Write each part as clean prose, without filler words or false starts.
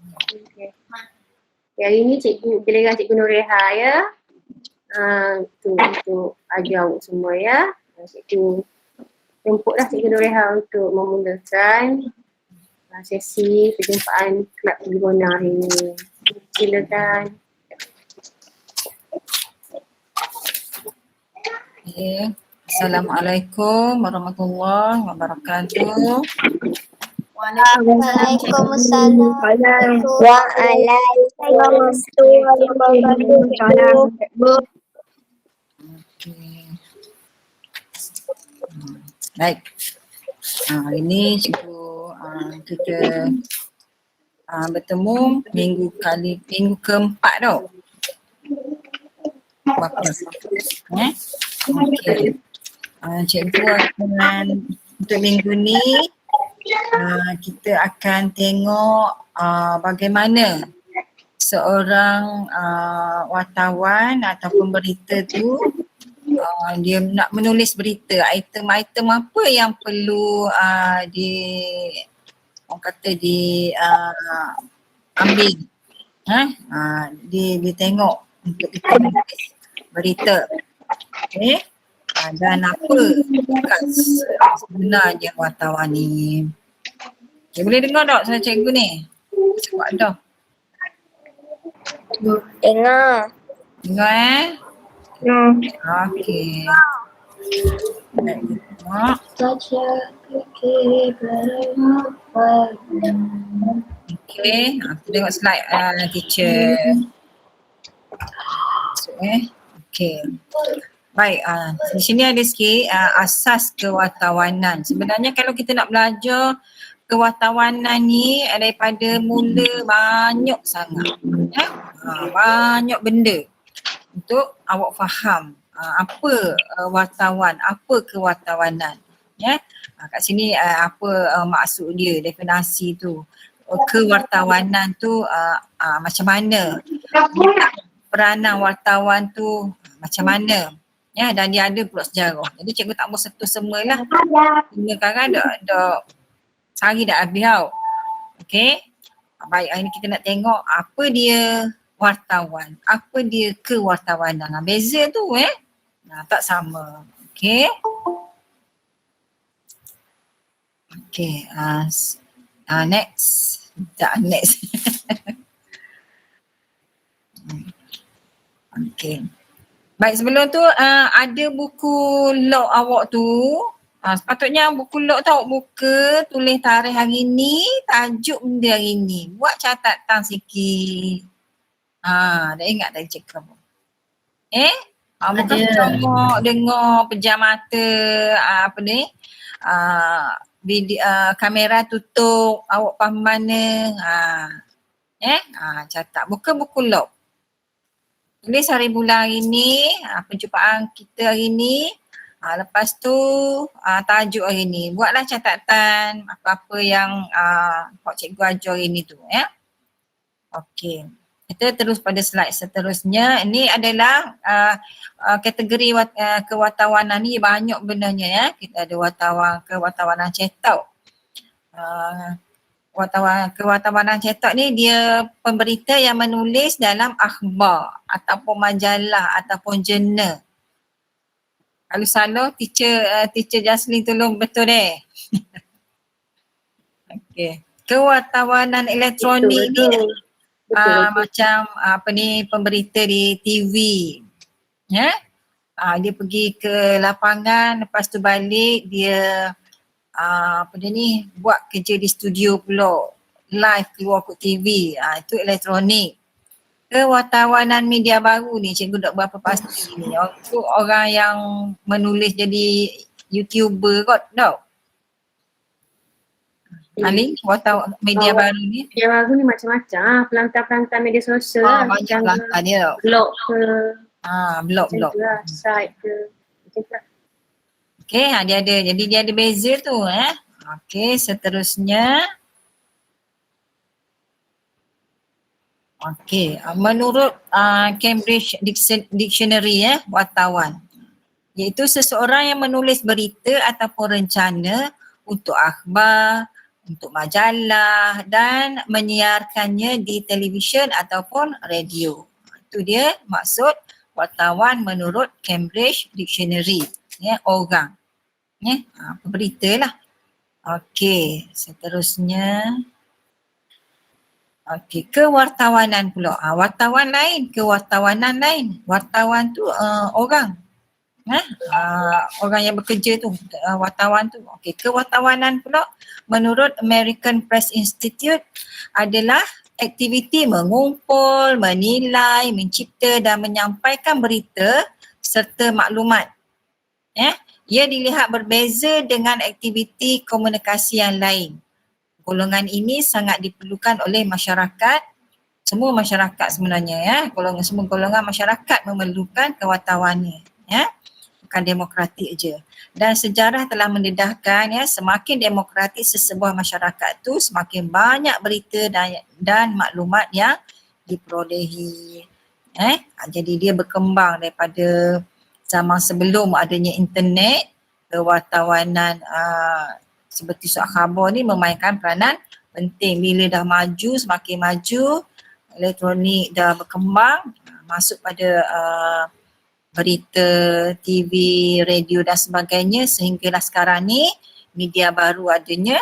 Okay. Hari ni cikgu, giliran Cikgu Nureha ya. Untuk ajar awak semua ya. Cikgu jemputlah Cikgu Nureha untuk memulakan sesi perjumpaan Kelab Tribuna hari ini. Silakan. Okay. Assalamualaikum warahmatullahi wabarakatuh. Waalaikumsalam warahmatullahi wabarakatuh. Okay. Baik. Hari ini cikgu kita bertemu minggu keempat tau. Berapa? Okay. Cikgu akan untuk minggu ni kita akan tengok bagaimana seorang wartawan atau pemberita tu dia nak menulis berita, item-item apa yang perlu orang kata ambil, dia tengok untuk kita menulis berita. Okay. Dan apa tugas sebenarnya wartawan ni? Okay, boleh dengar tak saya cikgu ni? Cepat dah. Dengar. Dengar Okey. Okey, kita tengok slide teacher. Okey. Baik, di sini ada sikit asas kewartawanan. Sebenarnya kalau kita nak belajar kewartawanan ni daripada mula banyak sangat. Banyak benda untuk awak faham apa wartawan, apa kewartawanan. Kat sini apa maksud dia, definisi tu. Kewartawanan tu macam mana? Peranan wartawan tu macam mana? Dan dia ada pula sejarah. Jadi cikgu tak mau sentuh semualah. Hingga sekarang dah sehari dah habis tau. Okey. Baik, hari ni kita nak tengok apa dia wartawan, apa dia kewartawanan. Beza tu tak sama. Okey. Okey, next. Tak, next. Okey. Baik, sebelum tu ada buku log awak tu. Sepatutnya buku log tu awak buka, tulis tarikh hari ni, tajuk benda hari ni. Buat catatan sikit. Dah ingat tadi cakap apa? Bukan cuma dengar pejam mata, apa ni, video, kamera tutup, awak faham mana. Catat. Buka buku log. Tulis hari bulan hari ni, perjumpaan kita hari ni. Lepas tu tajuk hari ni. Buatlah catatan apa-apa yang Pak Cikgu ajar hari ni tu. Okey. Kita terus pada slide seterusnya. Ini adalah kategori kewartawanan ni banyak benarnya. Kita ada kewartawanan cetak. Kewartawanan cetak ni dia pemberita yang menulis dalam akhbar ataupun majalah ataupun jurnal. Kalau salah teacher Jaslyn tolong betul deh. Okey. Kewartawanan elektronik ni macam apa ni, pemberita di TV. Dia pergi ke lapangan, lepas tu balik dia buat kerja di studio pula, live keluar ke TV. Itu elektronik. Kewartawanan media baru ni cikgu tak berapa pasti ni. Itu orang yang menulis jadi YouTuber kot tau. Ali, media baru ni? Media baru ni macam-macam. Pelantar-pelantar media sosial. Banyak pelantar dia. Blog ke. Blog. Site ke. Macam tu. Okay, dia ada. Jadi dia ada beza tu. Okay, seterusnya. Okay, menurut Cambridge Dictionary wartawan, iaitu seseorang yang menulis berita ataupun rencana untuk akhbar, untuk majalah dan menyiarkannya di televisyen ataupun radio. Itu dia maksud wartawan menurut Cambridge Dictionary. Ya, orang. Ya, pemberita lah. Okey, seterusnya. Okey, kewartawanan pula. Wartawan lain, kewartawanan lain. Wartawan tu orang. Orang yang bekerja tu, wartawan tu. Okey, kewartawanan pula menurut American Press Institute adalah aktiviti mengumpul, menilai, mencipta dan menyampaikan berita serta maklumat. Ia dilihat berbeza dengan aktiviti komunikasi yang lain. Golongan ini sangat diperlukan oleh masyarakat, semua masyarakat sebenarnya semua golongan masyarakat memerlukan kewartawan ni, bukan demokratik je. Dan sejarah telah mendedahkan semakin demokratik sesebuah masyarakat tu semakin banyak berita dan maklumat yang diperolehi. Jadi dia berkembang daripada zaman sebelum adanya internet, kewartawanan seperti surat khabar ni memainkan peranan penting. Bila dah maju, semakin maju, elektronik dah berkembang, masuk pada berita, TV, radio dan sebagainya, sehinggalah sekarang ni media baru adanya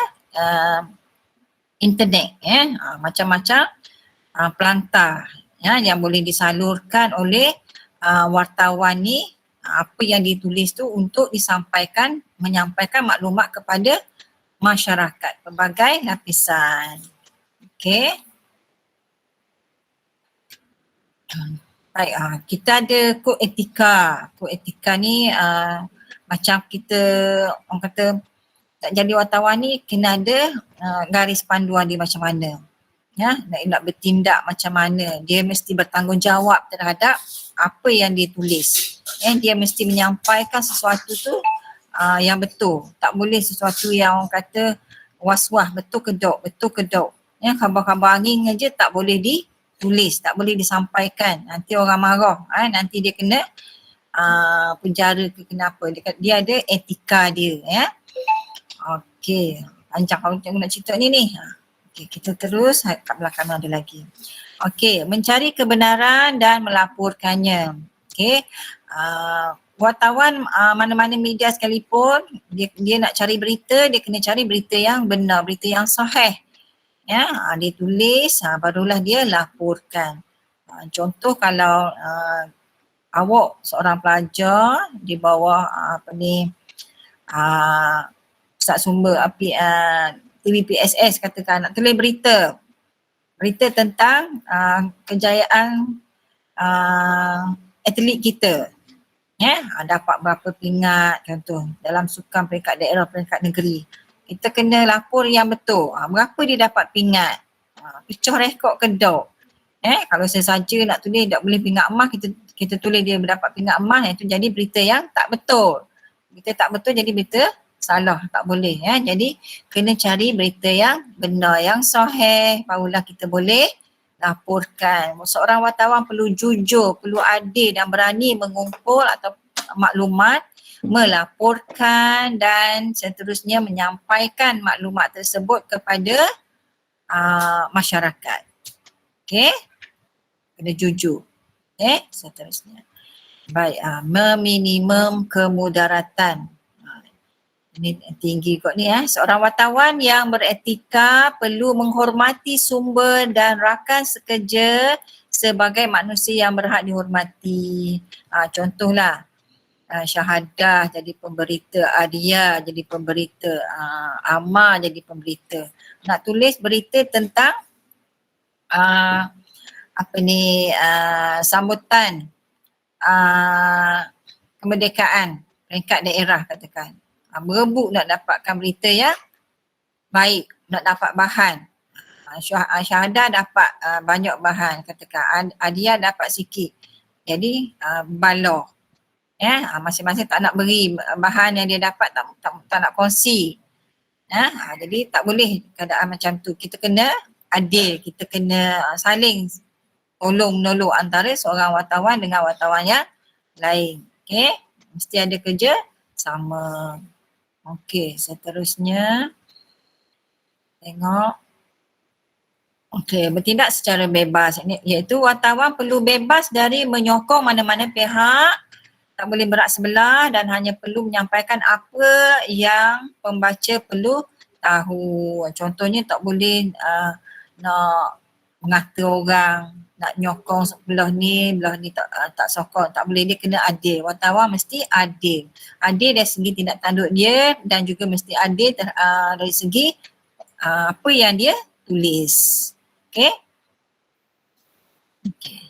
internet, macam-macam pelantar yang boleh disalurkan oleh wartawan ni, apa yang ditulis tu untuk menyampaikan maklumat kepada masyarakat pelbagai lapisan. Okey. Baik, kita ada kod etika. Kod etika ni macam kita orang kata nak jadi wartawan ni kena ada garis panduan dia macam mana. Nak bertindak macam mana. Dia mesti bertanggungjawab terhadap apa yang dia tulis. Dia mesti menyampaikan sesuatu tu yang betul. Tak boleh sesuatu yang orang kata was-was, betul ke dok. Khabar-khabar angin aja tak boleh ditulis, tak boleh disampaikan. Nanti orang marah, nanti dia kena penjara ke kenapa. Dia ada etika dia. Okey, panjang kalau nak cerita ni. Okey, kita terus kat belakang ada lagi. Okey, mencari kebenaran dan melaporkannya. Okey, wartawan mana-mana media sekalipun, dia nak cari berita, dia kena cari berita yang benar, berita yang sahih. Dia tulis, barulah dia laporkan. Contoh kalau awak seorang pelajar di bawah pusat sumber TVPSS katakan, nak tulis berita tentang kejayaan atlet kita. Dapat berapa pingat contoh dalam sukan peringkat daerah, peringkat negeri. Kita kena lapor yang betul. Berapa dia dapat pingat? Pecah rekod ke dok? Kalau saja nak tulis tak boleh pingat emas, kita tulis dia mendapat pingat emas, itu jadi berita yang tak betul. Berita tak betul jadi berita salah, tak boleh. Jadi kena cari berita yang benar, yang sahih, barulah kita boleh laporkan. Seorang wartawan perlu jujur, perlu adil dan berani mengumpul atau maklumat, melaporkan dan seterusnya menyampaikan maklumat tersebut kepada masyarakat. Okey, kena jujur. Seterusnya. Baik, meminimum kemudaratan. Ini tinggi kot ni. Seorang wartawan yang beretika perlu menghormati sumber dan rakan sekerja sebagai manusia yang berhak dihormati. Contohlah Syahadah jadi pemberita, Adia jadi pemberita, Amar jadi pemberita. Nak tulis berita tentang sambutan kemerdekaan peringkat daerah katakan. Berebut nak dapatkan berita yang baik, nak dapat bahan. Syahadah dapat banyak bahan katakan, Adia dapat sikit. Jadi balor. Masing-masing tak nak beri bahan yang dia dapat, tak nak kongsi. Jadi tak boleh keadaan macam tu. Kita kena adil, kita kena saling tolong menolong antara seorang wartawan dengan wartawan yang lain. Okey, mesti ada kerja sama. Okey, seterusnya. Tengok. Okey, bertindak secara bebas. Iaitu wartawan perlu bebas dari menyokong mana-mana pihak, tak boleh berat sebelah dan hanya perlu menyampaikan apa yang pembaca perlu tahu. Contohnya tak boleh nak mengata orang, nak nyokong belah ni tak sokong, tak boleh. Dia kena adil. Wartawan mesti adil. Adil dari segi tindak tanduk dia dan juga mesti adil dari segi apa yang dia tulis. Okey? Okey.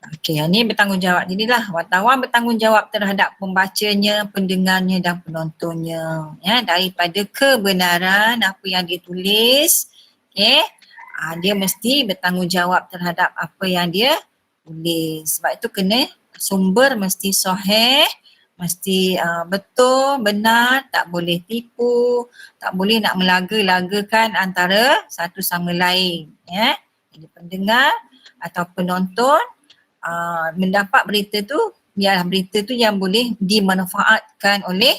Okey, yang ni bertanggungjawab. Jadilah wartawan bertanggungjawab terhadap pembacanya, pendengarnya dan penontonnya. Ya, daripada kebenaran apa yang dia tulis. Okey. Dia mesti bertanggungjawab terhadap apa yang dia tulis. Sebab itu kena sumber mesti sahih, mesti betul, benar, tak boleh tipu, tak boleh nak melaga-lagakan antara satu sama lain. Ya. Jadi pendengar atau penonton mendapat berita tu, biarlah berita tu yang boleh dimanfaatkan oleh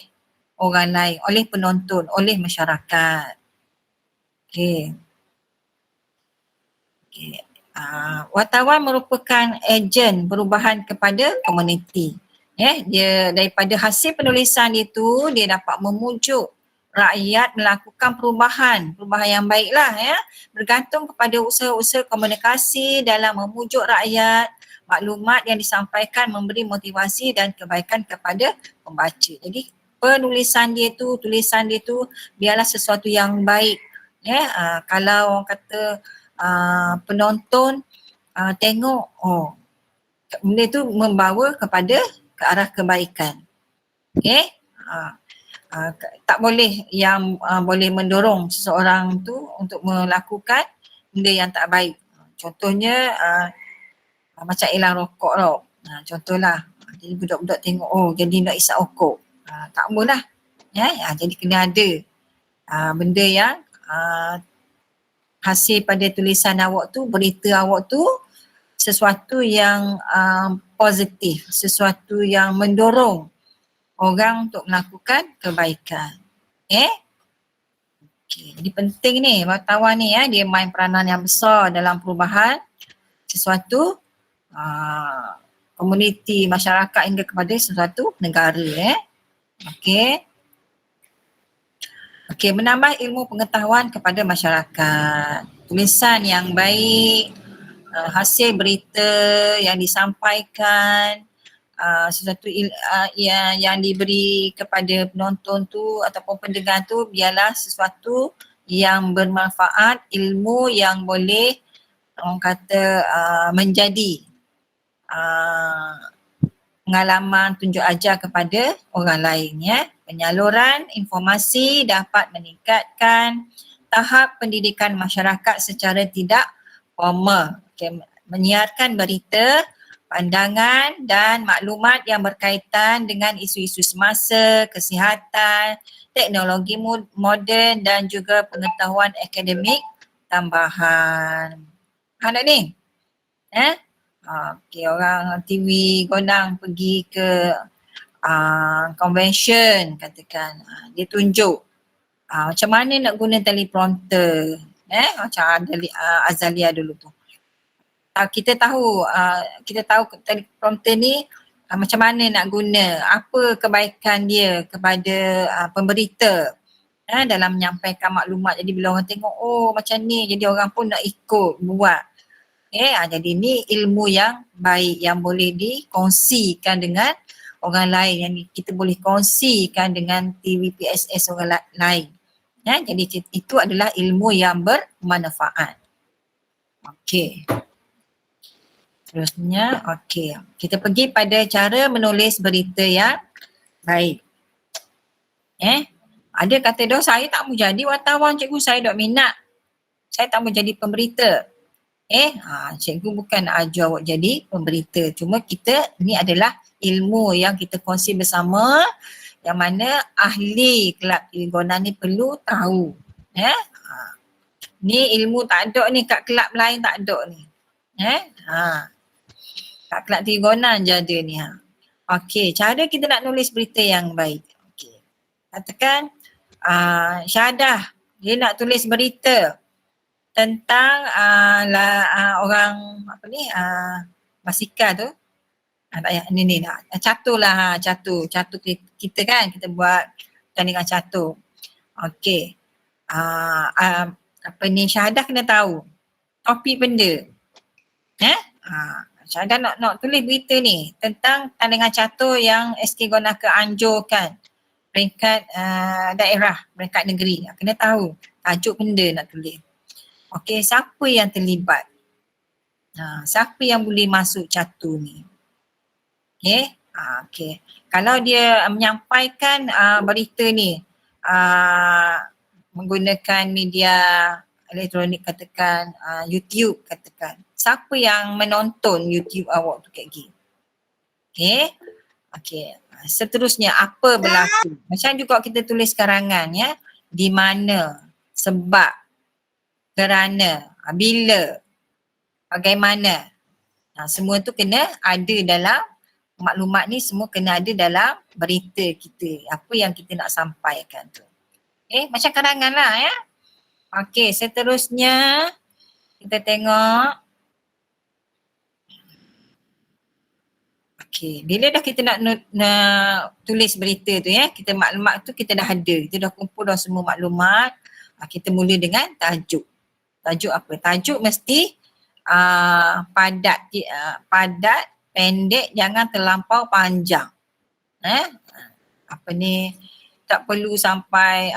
orang lain, oleh penonton, oleh masyarakat. Okey. Okay. Wartawan merupakan ejen perubahan kepada komuniti. Dia daripada hasil penulisan dia tu, dia dapat memujuk rakyat melakukan perubahan yang baiklah ya. Bergantung kepada usaha-usaha komunikasi dalam memujuk rakyat, maklumat yang disampaikan memberi motivasi dan kebaikan kepada pembaca. Jadi tulisan dia tu biarlah sesuatu yang baik. Kalau orang kata penonton tengok, benda tu membawa kepada ke arah kebaikan. Okay? Tak boleh yang boleh mendorong seseorang tu untuk melakukan benda yang tak baik. Contohnya macam elang rokok tau. Contohlah, jadi budak-budak tengok, jadi nak isap rokok. Tak apalah. Jadi kena ada benda yang hasil pada tulisan awak tu, berita awak tu sesuatu yang positif, sesuatu yang mendorong orang untuk melakukan kebaikan. Okay. Jadi penting ni wartawan ni dia main peranan yang besar dalam perubahan sesuatu komuniti, masyarakat hingga kepada sesuatu negara. Okey, menambah ilmu pengetahuan kepada masyarakat. Tulisan yang baik, hasil berita yang disampaikan, sesuatu yang diberi kepada penonton tu ataupun pendengar tu biarlah sesuatu yang bermanfaat, ilmu yang boleh orang kata menjadi pengalaman tunjuk ajar kepada orang lain. Penyaluran informasi dapat meningkatkan tahap pendidikan masyarakat secara tidak formal. Menyiarkan berita, pandangan dan maklumat yang berkaitan dengan isu-isu semasa, kesihatan, teknologi moden dan juga pengetahuan akademik tambahan. Ada ni? Orang TV gondang pergi ke convention katakan, dia tunjuk macam mana nak guna teleprompter. Macam Azalia dulu tu. Kita tahu teleprompter ni macam mana nak guna, apa kebaikan dia kepada pemberita dalam menyampaikan maklumat. Jadi bila orang tengok, macam ni, jadi orang pun nak ikut buat. Jadi ni ilmu yang baik yang boleh dikongsikan dengan orang lain, yang kita boleh kongsikan dengan TV PSS orang lain. Jadi itu adalah ilmu yang bermanfaat. Okey. Terusnya, kita pergi pada cara menulis berita yang baik. Ada kata dah, saya tak mau jadi wartawan cikgu, saya tak minat. Saya tak mau jadi pemberita. Cikgu bukan nak ajar awak jadi pemberita. Cuma kita, ni adalah ilmu yang kita kongsi bersama, yang mana ahli kelab Irigonan ni perlu tahu. Ni ilmu tak ada ni, kat kelab lain tak ada ni. Kat kelab Irigonan je ada ni. Okey, cara kita nak nulis berita yang baik. Okey. Katakan syahadah Dia nak tulis berita tentang orang apa ni basikal tu. Tak payah, ni lah. Catur lah, catur kita kan, kita buat tandingan catur. Okey. Apa ni, Syahadah kena tahu topik benda. Syahadah nak tulis berita ni tentang tandingan catur yang SK Gonaka anjurkan peringkat daerah, peringkat negeri. Kena tahu tajuk benda nak tulis. Okey, siapa yang terlibat? Siapa yang boleh masuk catur ni? Okey. Okey. Kalau dia menyampaikan berita ni menggunakan media elektronik, katakan YouTube, katakan, siapa yang menonton YouTube awak tu Kak Gi? Okey. Okey. Seterusnya, apa berlaku? Macam juga kita tulis karangan ya. Di mana, sebab, kerana, bila, bagaimana. Semua tu kena ada dalam maklumat ni, semua kena ada dalam berita kita. Apa yang kita nak sampaikan tu. Macam karangan lah ya. Okey, seterusnya kita tengok. Okey, bila dah kita nak tulis berita tu ya, kita maklumat tu kita dah ada. Kita dah kumpul dah semua maklumat. Kita mula dengan tajuk. Tajuk apa? Tajuk mesti padat, pendek, jangan terlampau panjang. Apa ni, tak perlu sampai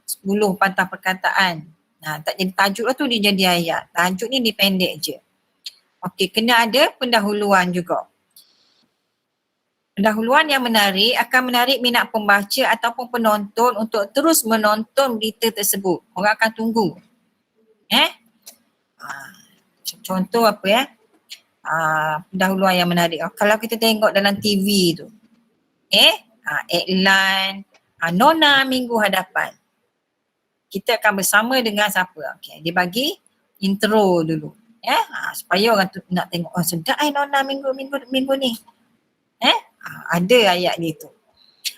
10 patah perkataan. Tak jadi tajuk lah tu, dia jadi ayat. Tajuk ni dipendek je. Okey, kena ada pendahuluan juga. Pendahuluan yang menarik akan menarik minat pembaca ataupun penonton untuk terus menonton berita tersebut. Orang akan tunggu. Contoh apa ya? Pendahuluan yang menarik. Kalau kita tengok dalam TV tu, iklan Nona minggu hadapan, kita akan bersama dengan siapa? Okey, dia bagi intro dulu supaya orang tu nak tengok, sedap Nona minggu ni. Ada ayat ni tu.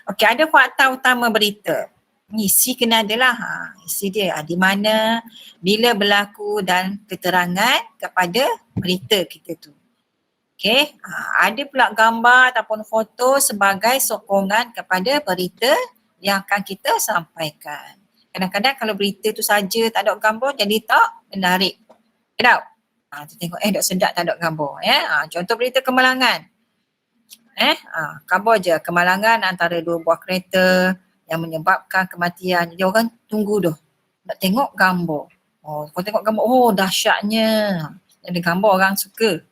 Okey, ada fakta utama berita. Isi kena adalah isi dia di mana, bila berlaku dan keterangan kepada berita kita tu. Okey, ada pula gambar ataupun foto sebagai sokongan kepada berita yang akan kita sampaikan. Kadang-kadang kalau berita tu saja tak ada gambar jadi tak menarik. Tak? Tu tengok tak sedap tak ada gambar contoh berita kemalangan. Khabar je kemalangan antara 2 buah kereta yang menyebabkan kematian. Jadi orang tunggu dah nak tengok gambar. Kau tengok gambar, dahsyatnya. Ada gambar orang suka.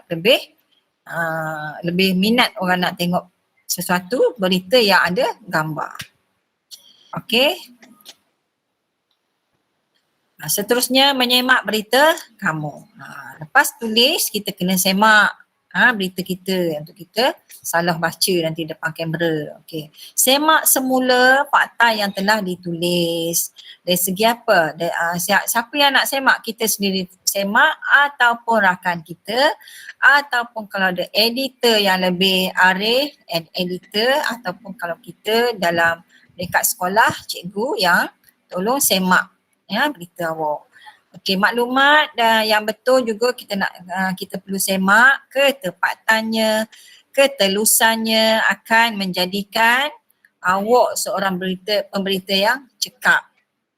Lebih minat orang nak tengok sesuatu berita yang ada gambar. Okey. Seterusnya menyemak berita kamu. Lepas tulis kita kena semak berita kita untuk kita salah baca nanti depan kamera. Okey. Semak semula fakta yang telah ditulis. Dari segi apa? Siapa yang nak semak? Kita sendiri semak ataupun rakan kita, ataupun kalau ada editor yang lebih arif, editor, ataupun kalau kita dalam dekat sekolah, cikgu yang tolong semak berita awak. Okey, maklumat yang betul juga kita perlu semak. Ketepatannya, ketelusannya akan menjadikan awak seorang pemberita yang cekap.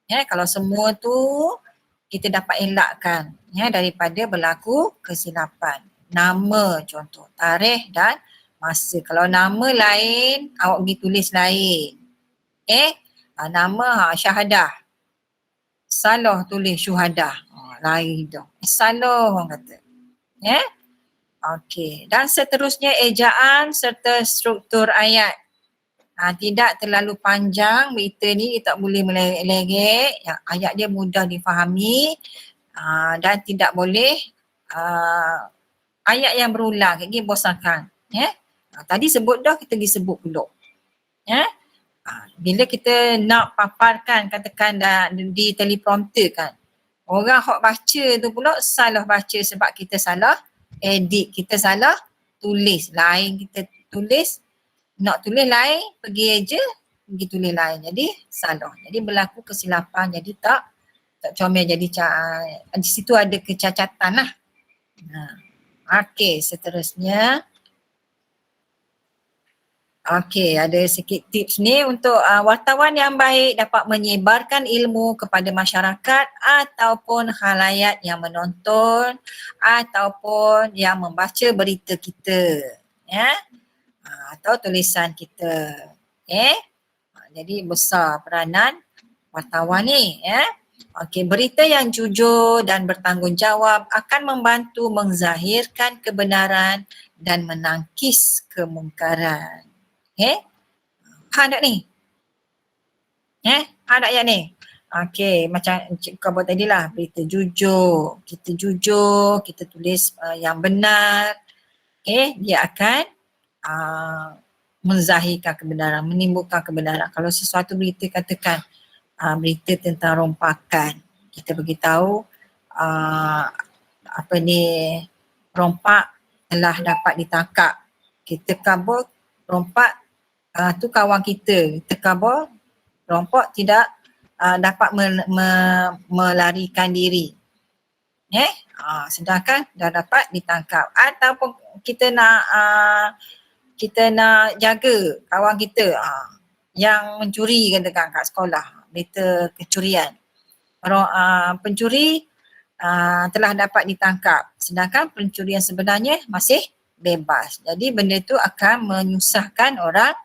Kalau semua tu kita dapat elakkan daripada berlaku kesilapan. Nama contoh, tarikh dan masa. Kalau nama lain, awak pergi tulis lain. Nama Syahadah. Salah tulis Syuhadah. Lain dah. Salah orang kata. Okey. Dan seterusnya ejaan serta struktur ayat. Tidak terlalu panjang berita ni, dia tak boleh melerek. Ayat dia mudah difahami dan tidak boleh ayat yang berulang. Ini bosankan. Tadi sebut dah, kita pergi sebut pula. Bila kita nak paparkan, katakan di teleprompter kan, orang hok baca tu pula salah baca sebab kita salah edit, kita salah tulis. Lain kita tulis, nak tulis lain, pergi je pergi tulis lain. Jadi salah. Jadi berlaku kesilapan. Jadi tak comel. Jadi di situ ada kecacatan lah. Okey, seterusnya. Okey, ada sikit tips ni untuk wartawan yang baik dapat menyebarkan ilmu kepada masyarakat ataupun khalayak yang menonton ataupun yang membaca berita kita, ya, atau tulisan kita. Jadi besar peranan wartawan ni, ya. Okey, berita yang jujur dan bertanggungjawab akan membantu menzahirkan kebenaran dan menangkis kemungkaran. Faham tak ni? Faham tak ayat ni? Okey, macam kau buat tadi lah, berita jujur. Kita tulis yang benar. Dia akan menzahirkan kebenaran, menimbulkan kebenaran. Kalau sesuatu berita katakan berita tentang rompakan, kita beritahu rompak telah dapat ditangkap. Kita kabur rompak tu kawan kita kabur, rompak tidak dapat melarikan diri. Sedangkan dah dapat ditangkap. Ataupun kita nak jaga kawan kita yang mencuri katakan kat sekolah, berita kecurian. Pencuri telah dapat ditangkap, sedangkan pencurian sebenarnya masih bebas. Jadi benda tu akan menyusahkan orang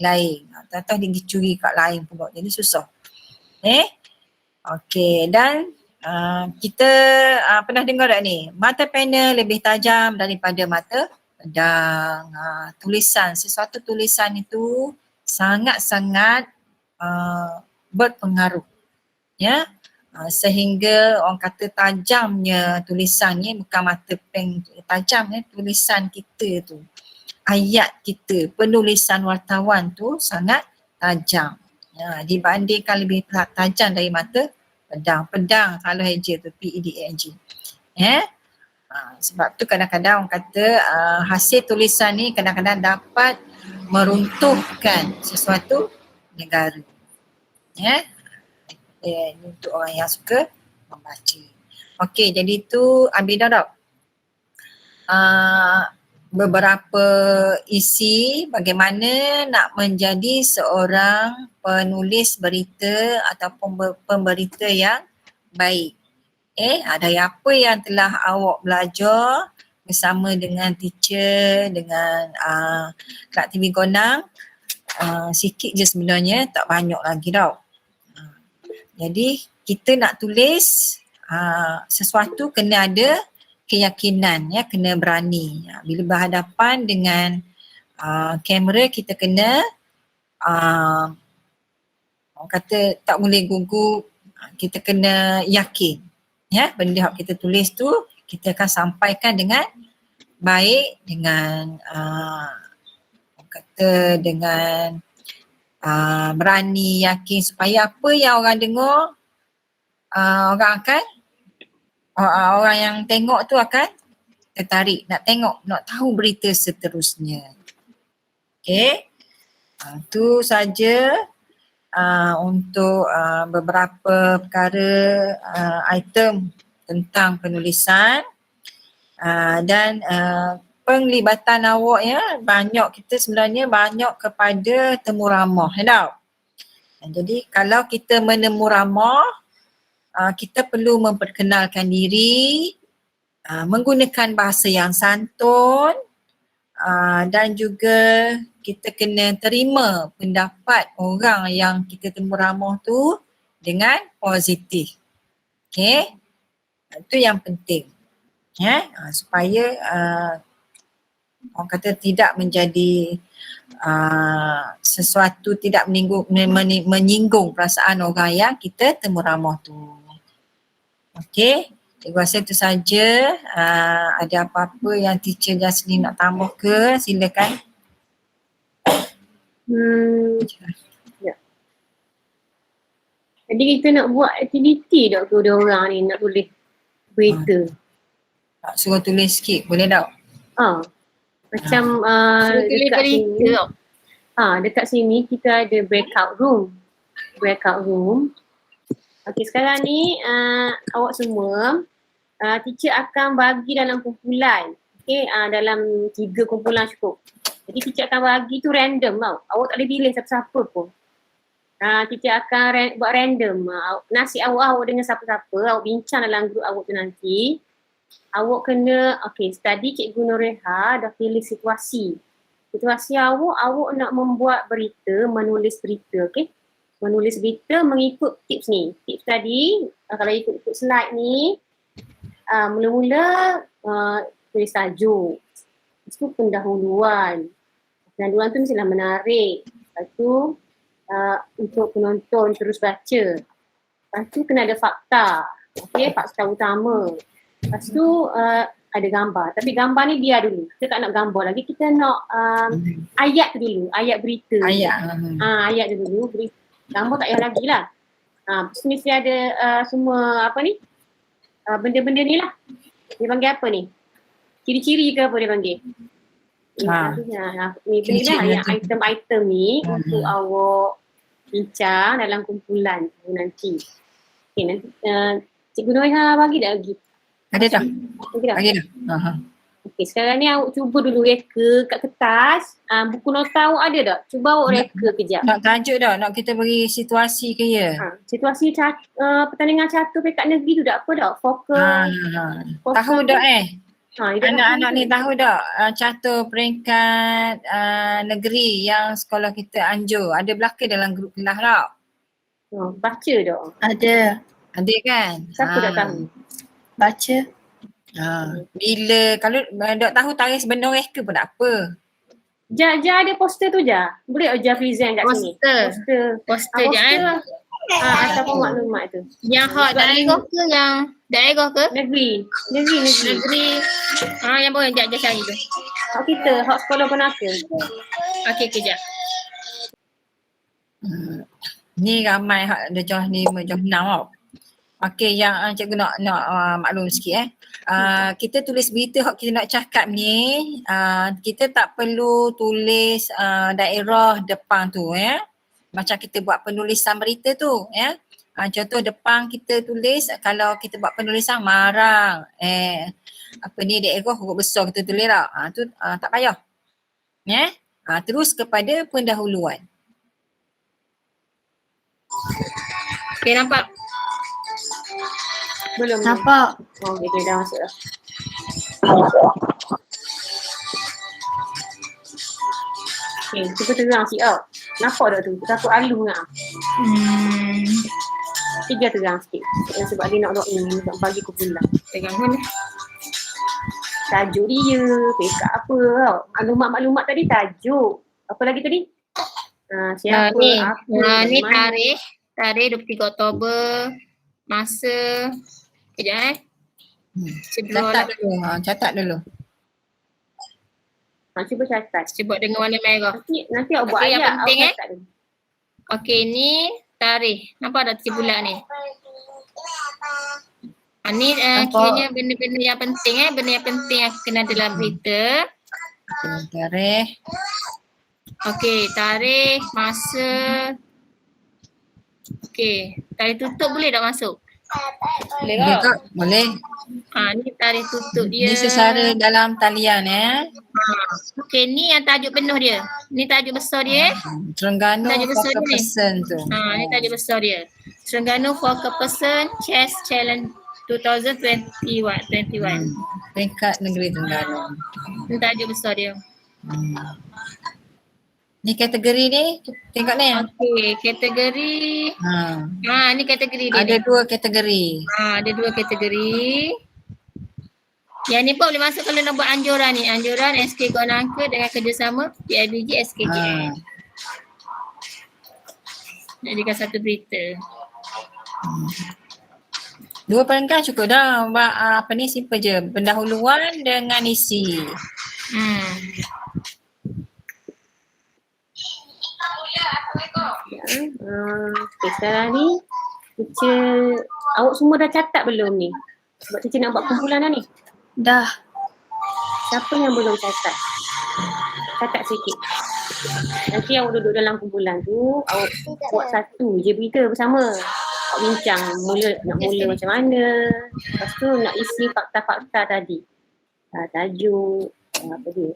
lain. Atau dia curi kat lain pula, jadi susah. Okey, dan kita pernah dengar tak ni, mata panel lebih tajam daripada mata pedang. Sesuatu tulisan itu sangat-sangat berpengaruh, ya. Sehingga orang kata tajamnya tulisan ni, bukan mata pen tajamnya tulisan kita tu, ayat kita, penulisan wartawan tu sangat tajam. Dibandingkan lebih tajam dari mata pedang. Pedang kalau heja tu, P-E-D-A-N-G. Sebab tu kadang-kadang orang kata hasil tulisan ni kadang-kadang dapat meruntuhkan sesuatu negara. Untuk orang yang suka membaca. Okey, jadi tu ambil dah. Beberapa isi bagaimana nak menjadi seorang penulis berita ataupun pemberita yang baik. Dari apa yang telah awak belajar bersama dengan teacher, dengan Kak TV Gonang, sikit je sebenarnya, tak banyak lagi tau. Jadi kita nak tulis sesuatu kena ada keyakinan, ya, kena berani. Bila berhadapan dengan kamera, kita kena orang kata tak boleh gugup, kita kena yakin, ya, benda yang kita tulis tu kita akan sampaikan dengan baik, dengan orang kata dengan berani, yakin, supaya apa yang orang dengar, orang yang tengok tu akan tertarik, nak tengok, nak tahu berita seterusnya. Okey, tu saja untuk beberapa perkara item tentang penulisan dan penglibatan awak, ya, kita sebenarnya banyak kepada temu ramah, tau. Jadi kalau kita menemu ramah, kita perlu memperkenalkan diri, menggunakan bahasa yang santun, dan juga kita kena terima pendapat orang yang kita temu ramah tu dengan positif. Okey, itu yang penting, ya, supaya orang kata tidak menjadi sesuatu tidak menyinggung perasaan orang yang kita temu ramah tu. Okey, cikgu rasa itu saja. Ada apa-apa yang teacher Jasmine nak tambah ke? Silakan. Ya. Jadi kita nak buat aktiviti tak ke orang ni nak tulis berita? Nak suruh tulis sikit, boleh tak? Macam tulis dekat berita sini. tak? Dekat sini kita ada breakout room. Okey, sekarang ni awak semua teacher akan bagi dalam kumpulan. Okey, dalam 3 kumpulan cukup. Jadi teacher akan bagi tu random tau. Awak tak boleh pilih siapa-siapa pun. Teacher akan buat random. Nasib awak dengan siapa-siapa, awak bincang dalam grup awak tu nanti. Awak kena, tadi Cikgu Noreha dah pilih situasi. Situasi awak nak membuat berita, menulis berita, menulis berita mengikut tips ni. Tips tadi, kalau ikut slide ni, mula-mula tulis tajuk. Lepas tu pendahuluan. Pendahuluan tu mestilah menarik. Lepas tu untuk penonton terus baca. Lepas tu kena ada fakta. Fakta utama. Lepas tu ada gambar. Tapi gambar ni biar dulu. Kita tak nak gambar lagi. Kita nak ayat tu dulu. Ayat berita. Ayat tu dulu. Gambar tak payah lagi lah. Lepas tu mesti ada semua benda-benda ni lah. Dia panggil apa ni? Ciri-ciri ke apa dia panggil? Ni lah yang item-item ni untuk awak bincang dalam kumpulan nanti. Nanti Cikgu Noreha bagi tak lagi? Ada dah. Bagi dah. Sekarang ni awak cuba dulu reka kat kertas. Buku nota awak ada tak? Cuba awak reka kejap. Nak tajuk dah, nak kita beri situasi ke ya? Situasi pertandingan catur peringkat negeri tu tak apa tak? Fokus. Tahu tak anak-anak ni tahu tak catur peringkat negeri yang sekolah kita anjur. Ada belaka dalam grup kelas tak? Baca tak? Ada. Ada kan? Siapa tak tahu? Baca. Bila kalau tak tahu tarikh sebenar reka pun tak apa. Ja ada poster tu je. Boleh Ja present kat sini. Poster je kan? Ataupun maklumat tu. Yang hot daerah ke yang daerah ke? Negeri. Yang boleh jap cari tu. Hak kita, hak sekolah Penaka. Okey, kejap. Ni ramai hak darjah 5, darjah 6 tau. Okey, yang cikgu nak maklum sikit kita tulis berita hak kita nak cakap ni, kita tak perlu tulis daerah depan tu macam kita buat penulisan berita tu contoh depan kita tulis, kalau kita buat penulisan Marang daerah huruf besar kita tulis tak, tu tak payah terus kepada pendahuluan. Okey, nampak? Belum. Nampak? Okey, dah masuk dah. Cuba terang sikit tau. Nampak tak tu? Takut alu nak. Tiga terang sikit. Sebab dia nak login, nak bagi kumpulan. Tegang mana? Tajuk dia, pekat apa tau. Maklumat-maklumat tadi tajuk. Apa lagi tadi? Siapa, apa, ni tarikh 23 Oktober. Masa. Kejap Catat dulu. Cuba catat. Cuba dengan warna merah. Nanti awak buat yang ayat. penting Okey, ni tarikh. Nampak tak 3 bulan ni? Ni kiranya benda-benda yang penting benda yang penting yang kena dalam berita. Tarikh. Okey, tarikh, masa. Okey, tarikh tutup boleh tak masuk? Boleh tak? Boleh. Ni tarikh tutup dia. Ni secara dalam talian Okey, ni yang tajuk penuh dia. Ni tajuk besar dia. Terengganu Tajuk besar Focal dia ni. Person tu. Ni tajuk besar dia. Terengganu Focal Person Chess Challenge 2021. Peringkat negeri Terengganu. Ni tajuk besar dia. Ni kategori ni, tengok ni. Okey, kategori. Ni kategori dia. Ada 2 kategori. Ada 2 kategori. Yang ni pun boleh masuk kalau nak buat anjuran ni. Anjuran SK Kuala Angka dengan kerjasama PIBG SKJM. Jadikan satu berita. 2 perenggan cukup dah. Simple je. Pendahuluan dengan isi. Sekarang ni awak semua dah catat belum ni? Sebab teacher nak buat kumpulan dah ni. Dah. Siapa yang belum catat? Catat sikit. Nanti awak duduk dalam kumpulan tu, awak buat satu je berita bersama. Awak bincang nak mula macam mana. Lepas tu nak isi fakta-fakta tadi. Tajuk, apa dia.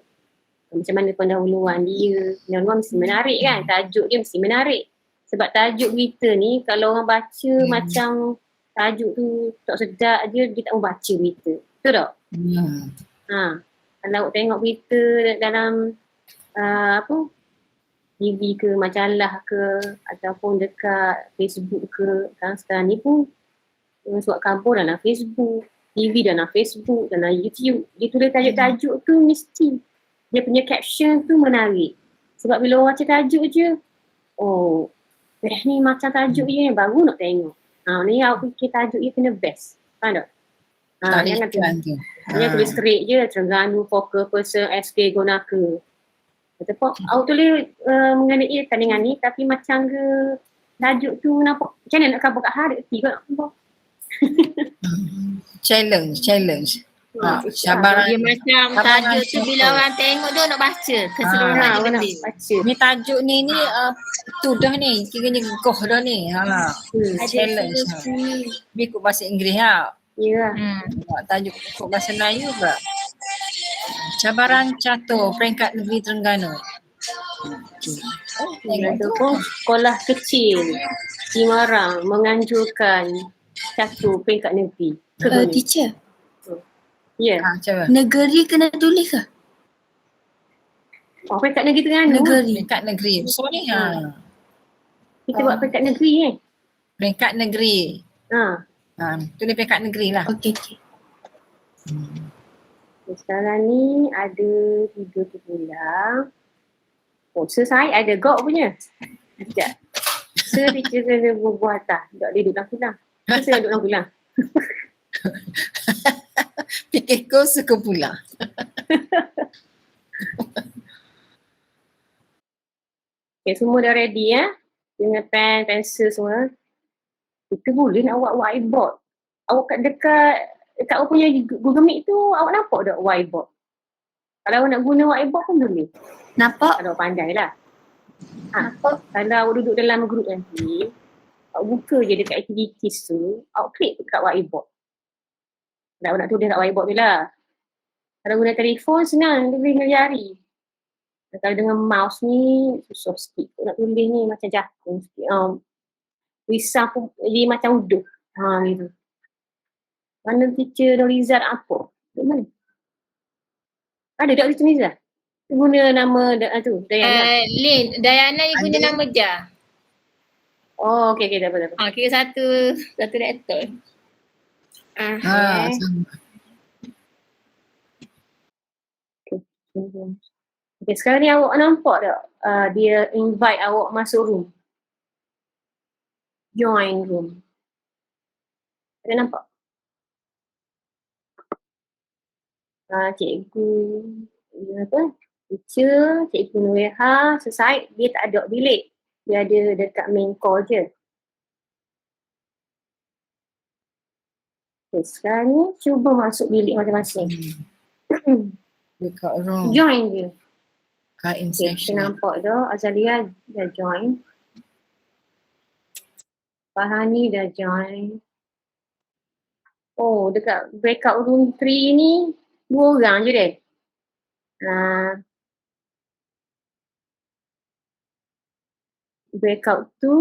Macam mana pendahuluan dia. Pendahuluan mesti menarik kan. Tajuk dia mesti menarik. Sebab tajuk berita ni kalau orang baca macam tajuk tu tak sedap je, dia tak mau baca berita. Betul tak? Kalau awak tengok berita dalam TV ke, majalah ke, ataupun dekat Facebook ke, sekarang ni pun surat khabar dalam Facebook, TV dalam Facebook, dalam YouTube. Dia tulis tajuk-tajuk tu mesti dia punya caption tu menarik. Sebab bila orang baca tajuk je, ni macam tajuk je yang baru nak tengok. Ni awak fikir tajuk je kena best. Faham tak? Jangan tulis straight je, Terengganu Focal Person SK Gonaka. Ataupun awak tulis mengenai tandingan ni tapi macam ke tajuk tu nampak macam mana nak cover kat hari reti kot nampak. Challenge. Cabaran. Dia macam tajuk tu bila orang tengok dia nak baca keseluruhan Orang benda. nak baca. Ni tajuk ni tu dah ni, kiranya goh dah ni. Challenge. Ni ikut bahasa Inggeris Ya. Tajuk ikut bahasa Melayu pula. Cabaran catur peringkat negeri Terengganu. Yang tu pun sekolah kecil Semarang menganjurkan catur peringkat negeri. Teacher, Ya. Macam mana? negeri kena tulis ke? Peringkat negeri Terengganu. Peringkat negeri. So ni Kita buat peringkat negeri peringkat negeri. Tulis peringkat negeri lah. Okey. Sekarang ni ada 3 kumpulan. Saya ada gok punya. Sekejap. Dia kena berbuah atas. Tak dia duduk dalam kulang. Saya duduk dalam kulang. Fikirku sekumpulan. Okay, semua dah ready dengan pen, pensel semua. Kita boleh nak buat whiteboard. Awak dekat awak punya Google Meet tu awak nampak tak whiteboard? Kalau awak nak guna whiteboard pun boleh. Nampak? Kalau awak pandai lah. Kalau awak duduk dalam grup nanti, awak buka je dekat activities tu, awak klik dekat whiteboard. Kalau awak nak tulis kat whiteboard tu lah. Kalau guna telefon senang, dia boleh dengan jari. Kalau dengan mouse ni, susah sikit nak tulis ni macam jatuh sikit. Risau pun dia macam uduh. Gitu. Mana teacher Norizat apa? Duduk mana? Ada tak teacher Norizat? Guna nama tu, Dayana. Lin, Dayana ni guna nama je. Okey, dah apa. Kira satu rektor. Sama. Okay, sekarang ni awak nampak tak dia invite awak masuk room? Join room. Ada nampak? Cikgu teacher, Cikgu Nureha, selesai, dia tak ada bilik. Dia ada dekat main call je. Okay, sekarang ni cuba masuk bilik masing-masing. Dekat room. Join je. In Okay, kita session. nampak dah Azalia dah join. Fahani dah join. Oh, dekat breakout room 3 ni 2 orang je deh. Breakout tu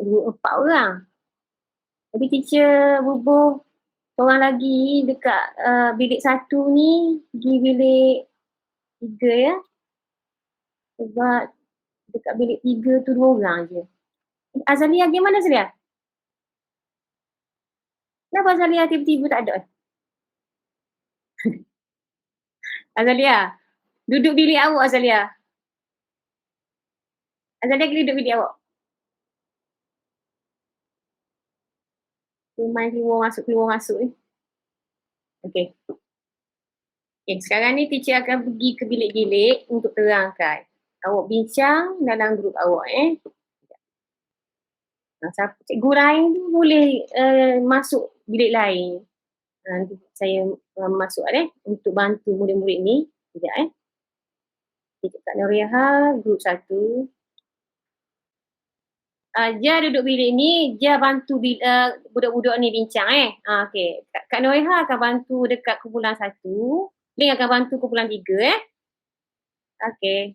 4 orang. Tapi teacher bubuh seorang lagi dekat bilik 1 ni pergi bilik 3 ya. Sebab dekat bilik 3 tu 2 orang je. Azalia gimana Azalia? Kenapa Azalia tiba-tiba tak ada? Azalia, duduk bilik awak Azalia. Azalia duduk bilik awak. Main keluar masuk ni. Okay. Sekarang ni teacher akan pergi ke bilik-bilik untuk terangkan. Awak bincang dalam grup awak cikgu lain tu boleh masuk bilik lain. Nanti saya masuk untuk bantu murid-murid ni. Sekejap Sekejap Noreha, grup 1. Dia duduk bilik ni, dia bantu budak-budak ni bincang okey. Kak Noreha akan bantu dekat kumpulan 1. Lin akan bantu kumpulan 3 Okey.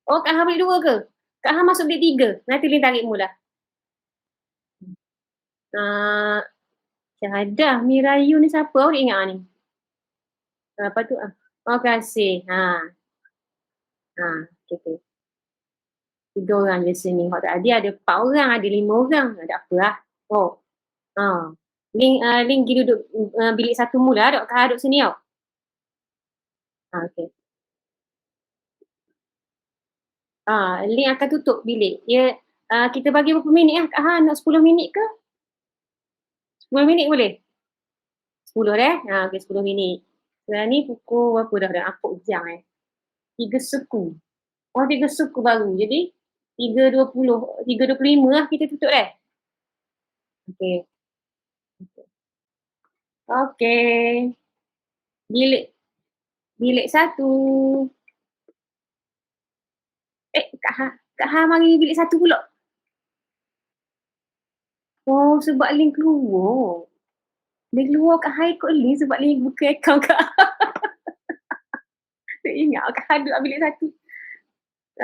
Oh, Kak Ha bilik 2 ke? Kak Ha masuk bilik 3. Nanti Lin tarik mula. Syahadah, Mirayu ni siapa? Awak ingat ni? Apa tu? Oh, kasih. Okay. 3 orang je sini. Waktu tadi ada 4 orang, ada 5 orang. Tak apa lah. Oh. Lin pergi duduk bilik 1 mula. Kak Ha duduk sini tau. Okay. Lin akan tutup bilik. Kita bagi berapa minit Kak Ha? Nak 10 minit ke? 10 minit boleh? 10 okay, 10 minit. Sekarang ni pukul berapa dah apuk jam 3 suku. 3 suku baru. Jadi 3.20, 3.25 lah kita tutup Okay. Okay. Bilik 1. Kak Ha mari bilik 1 pula. Oh, sebab Lin keluar. Lin keluar, Kak Ha ikut Lin sebab Lin buka akaun Kak Ha. Tak ingat Kak Ha duduk bilik 1.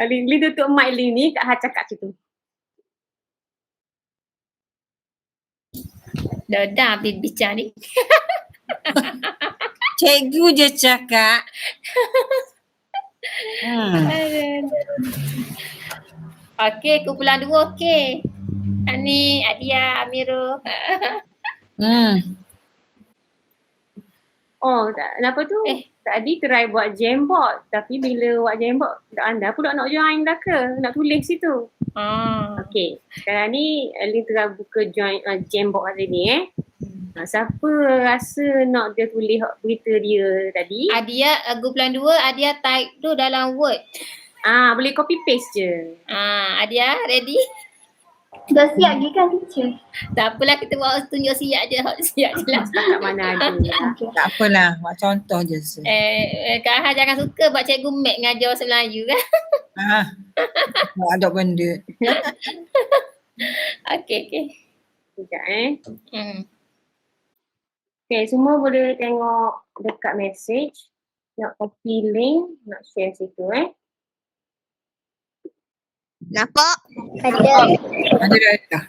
Lin tutup mic Lin ni, Kak Ha cakap situ. Dah habis bincang ni. Cikgu je cakap. Okey, kumpulan 2 okey. Ani, Adia, Amirul. Oh, kenapa tu? Tadi try buat Jamboard. Tapi bila buat Jamboard, anda pula nak join dah ke? Nak tulis situ. Okey. Sekarang ni, Lin tengah buka join Jamboard hari ni siapa rasa nak dia tulis berita dia tadi? Adia, kumpulan 2, Adia type tu dalam Word. Boleh copy paste je. Adia, ready? Dah siap je kan teacher? Tak apalah, kita buat tunjuk siap je. Siap je lah. Kat mana ada. Tak apalah, buat contoh je. Kak Ha jangan suka buat cikgu Mek ngajar bahasa Melayu kan? Ada benda. Okey. Sekejap Okay, semua boleh tengok dekat message. Nak copy link, nak share situ Nampak? Ada dah.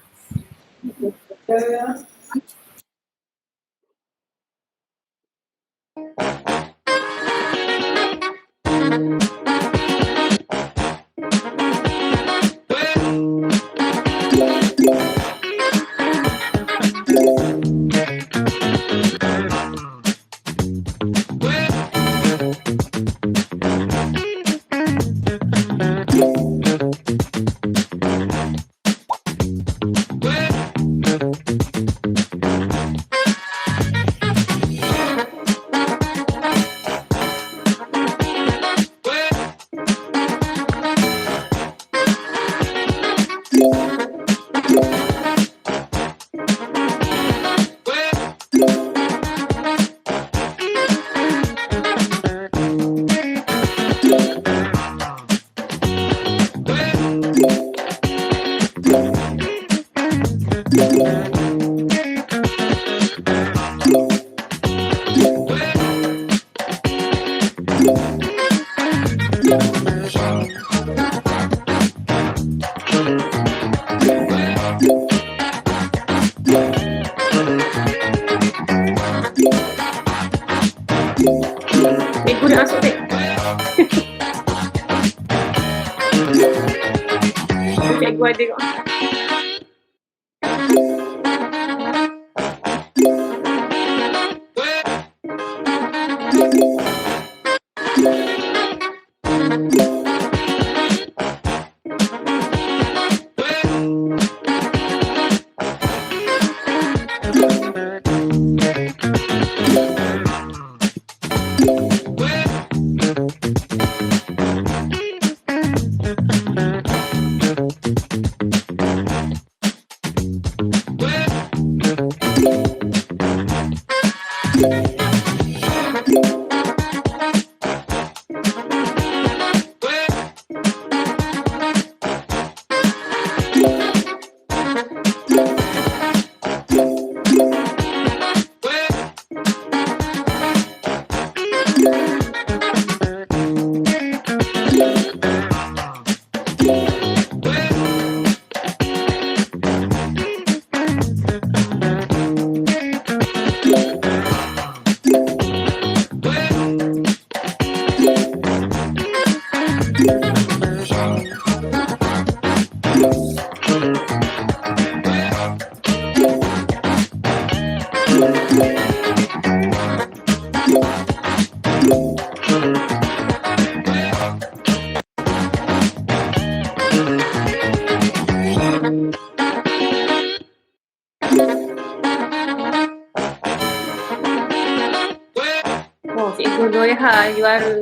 Cikgu dah masuk Cikgu ada kok. Oh, Cikgu Noreha juara.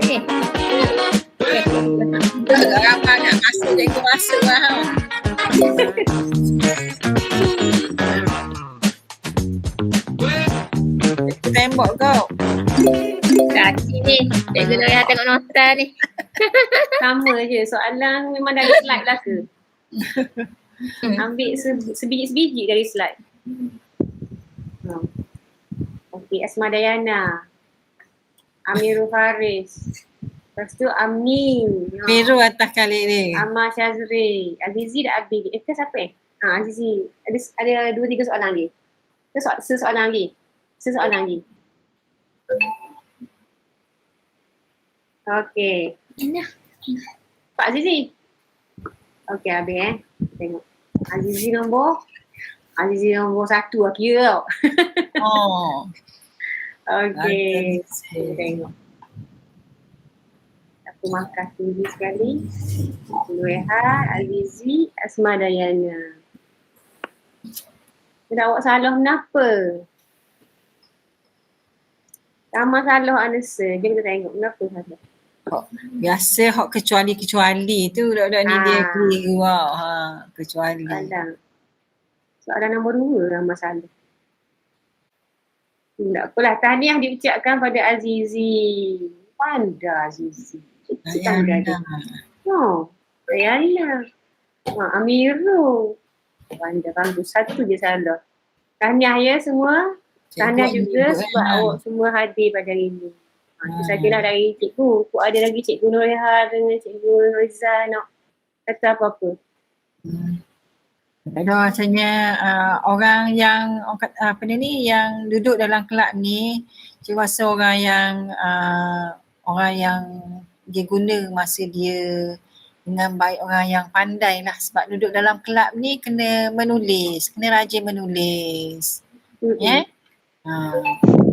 Eh. Orang nak masuk, cikgu masuk lah. Tembok kau. Kaki ni. Cikgu Noreha tengok nota ni. Sama je. Soalan memang dari slide lah ke? Ambil sebiji-sebiji dari slide. Okey, Asma Dayana. Amirul Faris. Lepas tu Amin. Biru atas kali ni. Ammar Syazri. Azizi dah habis. Ke siapa Azizi. Ada 2-3 soalan lagi. Sesoalan lagi. Okey. Pak Azizi. Okey, habis Tengok. Azizi nombor 1 lah kira tau. Oh. Okey. Tengok. Aku makan tinggi sekali. Nureha, Azizi, Asma Dayana. Dah awak salah kenapa? Sama salah answer. Jom kita tengok kenapa salah. Biasa hok kecuali-kecuali tu budak-budak ni dia keliru tau. Kecuali. Kadang. Soalan nombor 2 lah masalah. Tak apalah. Tahniah diucapkan pada Azizi. Pandai Azizi. Ayanda. Ayana. Amirul. Pandai bagus. 1 je salah. Tahniah ya semua. Tahniah juga sebab awak semua hadir pada hari ini. Itu sajalah dari cikgu. Ada lagi Cikgu Noreha dengan Cikgu Noriza nak kata apa-apa. Tak ada rasanya orang yang yang duduk dalam kelab ni, saya rasa orang yang dia guna masa dia dengan baik, orang yang pandai lah, sebab duduk dalam kelab ni kena menulis, kena rajin menulis.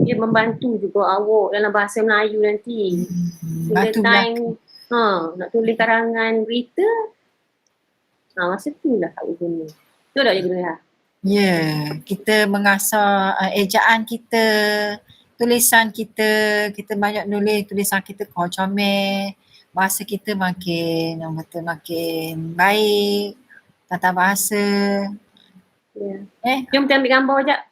Dia membantu juga awak dalam bahasa Melayu nanti. Bila time nak tulis karangan berita, masa tu lah awak guna. Betul tak Cikgu Noreha? Ya, kita mengasah ejaan kita, tulisan kita banyak nulis, tulisan kita comel, bahasa kita makin baik, tata bahasa. Jom kita ambil gambar sekejap.